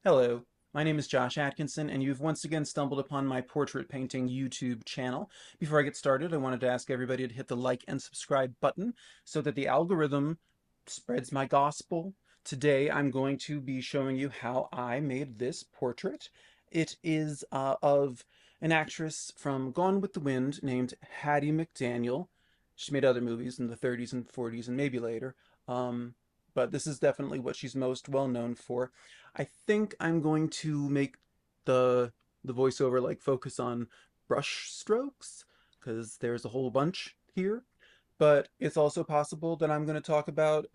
Hello, my name is Josh Atkinson, and you've once again stumbled upon my portrait painting YouTube channel. Before I get started, I wanted to ask everybody to hit the like and subscribe button so that the algorithm spreads my gospel. Today, I'm going to be showing you how I made this portrait. It is of an actress from Gone with the Wind named Hattie McDaniel. She made other movies in the 30s and 40s and maybe later. Um, but this is definitely what she's most well known for. I think I'm going to make the the voiceover like focus on brush strokes because there's a whole bunch here. But it's also possible that I'm going to talk about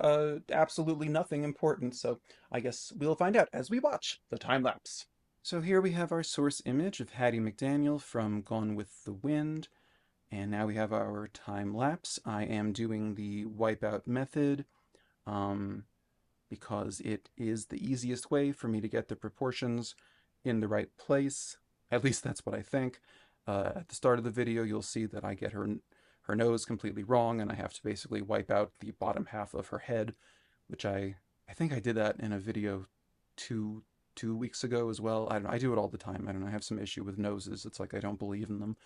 absolutely nothing important. So I guess we'll find out as we watch the time lapse. So here we have our source image of Hattie McDaniel from Gone with the Wind. And now we have our time lapse. I am doing the wipeout method. Um, because it is the easiest way for me to get the proportions in the right place. At least that's what I think. At the start of the video, you'll see that I get her nose completely wrong, and I have to basically wipe out the bottom half of her head, which I think I did that in a video two two weeks ago as well. I don't know, I do it all the time. I don't know. I have some issue with noses. It's like I don't believe in them.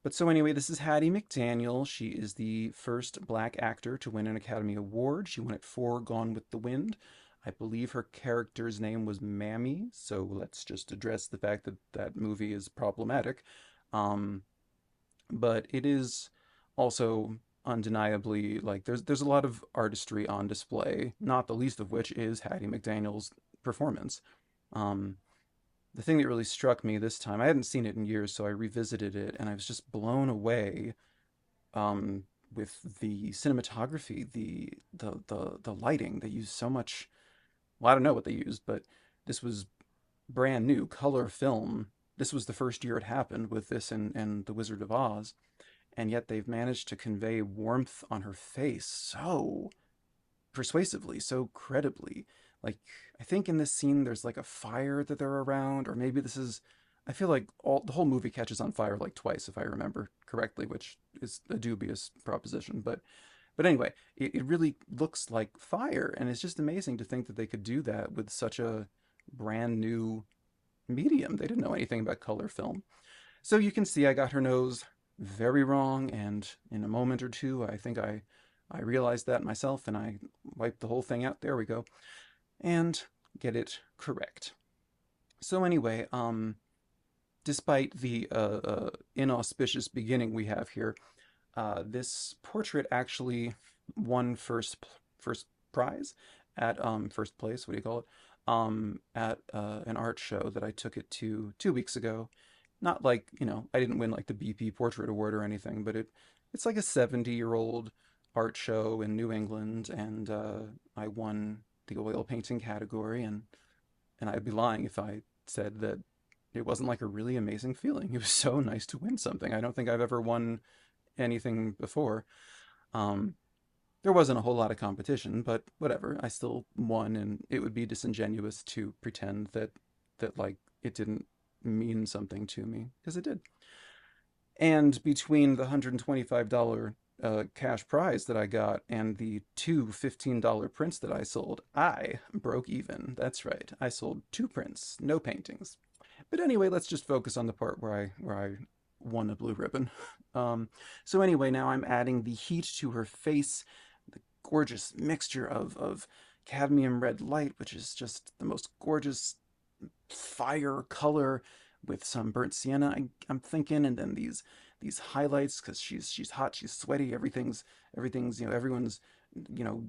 But so anyway, this is Hattie McDaniel. She is the first black actor to win an Academy Award. She won it for Gone with the Wind. I believe her character's name was Mammy, so let's just address the fact that that movie is problematic. Um, but it is also undeniably like there's a lot of artistry on display, not the least of which is Hattie McDaniel's performance. Um, the thing that really struck me this time, I hadn't seen it in years, so I revisited it, and I was just blown away um, with the cinematography, the lighting. They used so much. Well, I don't know what they used, but this was brand new color film. This was the first year it happened with this and The Wizard of Oz, and yet they've managed to convey warmth on her face so persuasively, so credibly. Like, I think in this scene there's like a fire that they're around, or maybe this is. I feel like the whole movie catches on fire like twice, if I remember correctly, which is a dubious proposition. But anyway, it really looks like fire, and it's just amazing to think that they could do that with such a brand new medium. They didn't know anything about color film. So you can see I got her nose very wrong, and in a moment or two, I think I realized that myself, and I wiped the whole thing out. There we go, and get it correct. So anyway, despite the inauspicious beginning we have here, this portrait actually won first prize at first place. What do you call it? At an art show that I took it to 2 weeks ago. Not like I didn't win like the BP Portrait Award or anything, but it's like a 70-year-old art show in New England, and I won the oil painting category, and I'd be lying if I said that it wasn't like a really amazing feeling. It was so nice to win something. I don't think I've ever won anything before. Um, there wasn't a whole lot of competition, but whatever. I still won, and it would be disingenuous to pretend that like it didn't mean something to me because it did. And between the $125 cash prize that I got and the two $15 prints that I sold, I broke even. That's right. I sold two prints, no paintings. But anyway, let's just focus on the part where I won a blue ribbon. Um, so anyway, now I'm adding the heat to her face, the gorgeous mixture of cadmium red light, which is just the most gorgeous fire color with some burnt sienna. I'm thinking, and then these highlights because she's hot, she's sweaty. Everything's everyone's you know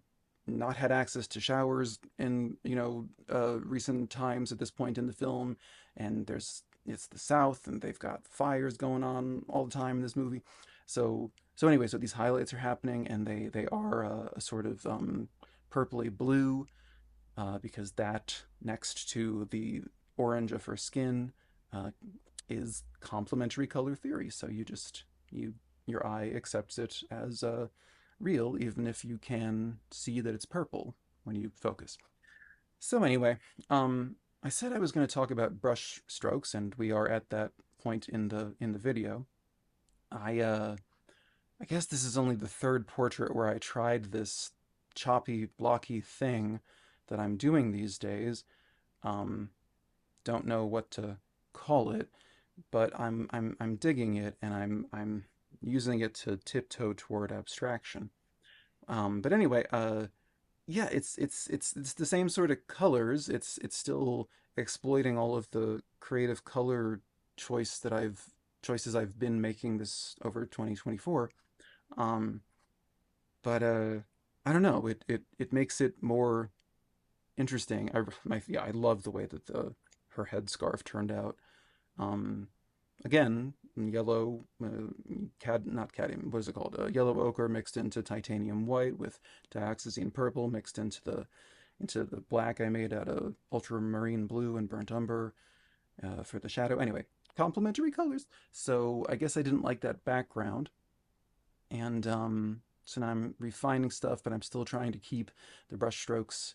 not had access to showers in recent times at this point in the film, and it's the South, and they've got fires going on all the time in this movie. So anyway, so these highlights are happening, and they are a sort of purpley blue because that next to the orange of her skin uh, is complementary color theory. So your eye accepts it as real, even if you can see that it's purple when you focus. So anyway, I said I was going to talk about brush strokes, and we are at that point in the video. I guess this is only the third portrait where I tried this choppy, blocky thing that I'm doing these days. Um, don't know what to call it, but I'm digging it, and I'm using it to tiptoe toward abstraction. But anyway, yeah, it's the same sort of colors. It's still exploiting all of the creative color choices I've been making this over 2024. Um, but I don't know. It makes it more interesting. Yeah, I love the way that the her headscarf turned out. Um, Again, yellow not cadmium. What is it called? Yellow ochre mixed into titanium white with dioxazine purple mixed into the black I made out of ultramarine blue and burnt umber for the shadow. Anyway, complementary colors. So I guess I didn't like that background, and so now I'm refining stuff, but I'm still trying to keep the brush strokes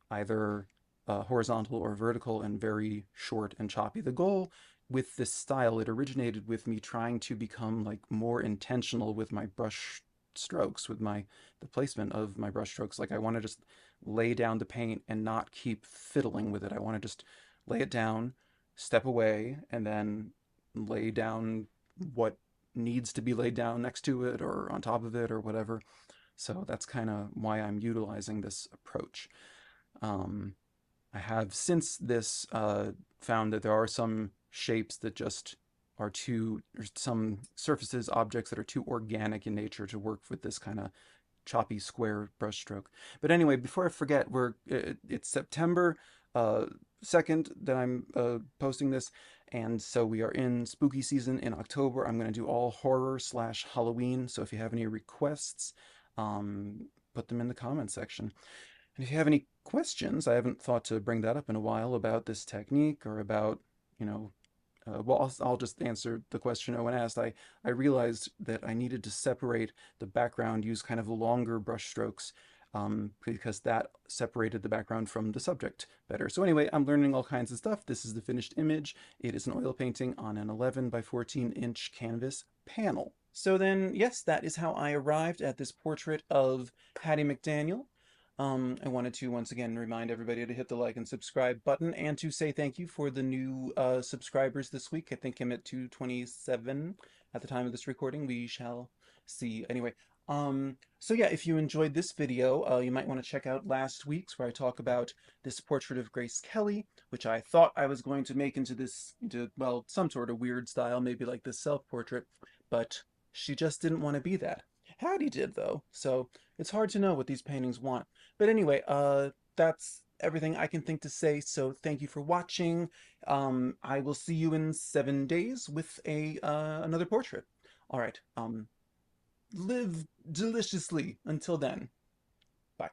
either horizontal or vertical and very short and choppy. The goal with this style, it originated with me trying to become like more intentional with my brush strokes, with the placement of my brush strokes. Like I want to just lay down the paint and not keep fiddling with it. I want to just lay it down, step away, and then lay down what needs to be laid down next to it or on top of it or whatever. So that's kind of why I'm utilizing this approach. Um, I have since this found that there are some shapes that just are too, or some surfaces, objects that are too organic in nature to work with this kind of choppy square brushstroke. But anyway, before I forget, it's September 2nd that I'm posting this, and so we are in spooky season in October. I'm going to do all horror slash Halloween. So if you have any requests, put them in the comment section. And if you have any questions, I haven't thought to bring that up in a while about this technique or about, you know, well, I'll just answer the question Owen asked. I realized that I needed to separate the background, use kind of longer brush strokes, because that separated the background from the subject better. So anyway, I'm learning all kinds of stuff. This is the finished image. It is an oil painting on an 11 by 14-inch canvas panel. So then, yes, that is how I arrived at this portrait of Hattie McDaniel. I wanted to once again remind everybody to hit the like and subscribe button and to say thank you for the new subscribers this week. I think I'm at 227 at the time of this recording. We shall see. Anyway, so yeah, if you enjoyed this video, you might want to check out last week's where I talk about this portrait of Grace Kelly, which I thought I was going to make into well, some sort of weird style, maybe like this self-portrait, but she just didn't want to be that. Hattie did though, so it's hard to know what these paintings want. But anyway, that's everything I can think to say. So thank you for watching. I will see you in 7 days with a another portrait. All right. Live deliciously until then. Bye.